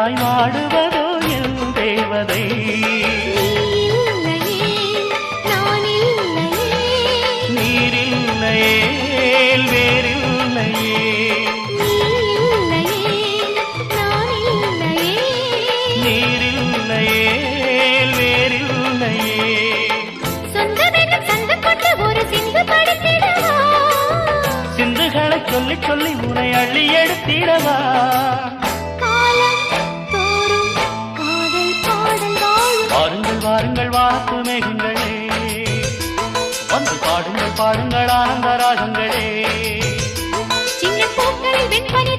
எனக்காய் வாடுவதோ என் தேவதை. நீரில்லையே வேறில்லையே, நீரில்லையே வேறில்லையே. சிந்துகளை சொல்லி சொல்லி உனை அள்ளி எடுத்திடவா. வாருங்கள் வாருங்கள் வாத்து மேகங்களே, வந்து பாடுங்கள் பாடுங்கள் ஆனந்த ராகங்களே. சின்ன பூக்களில் வெண்பனி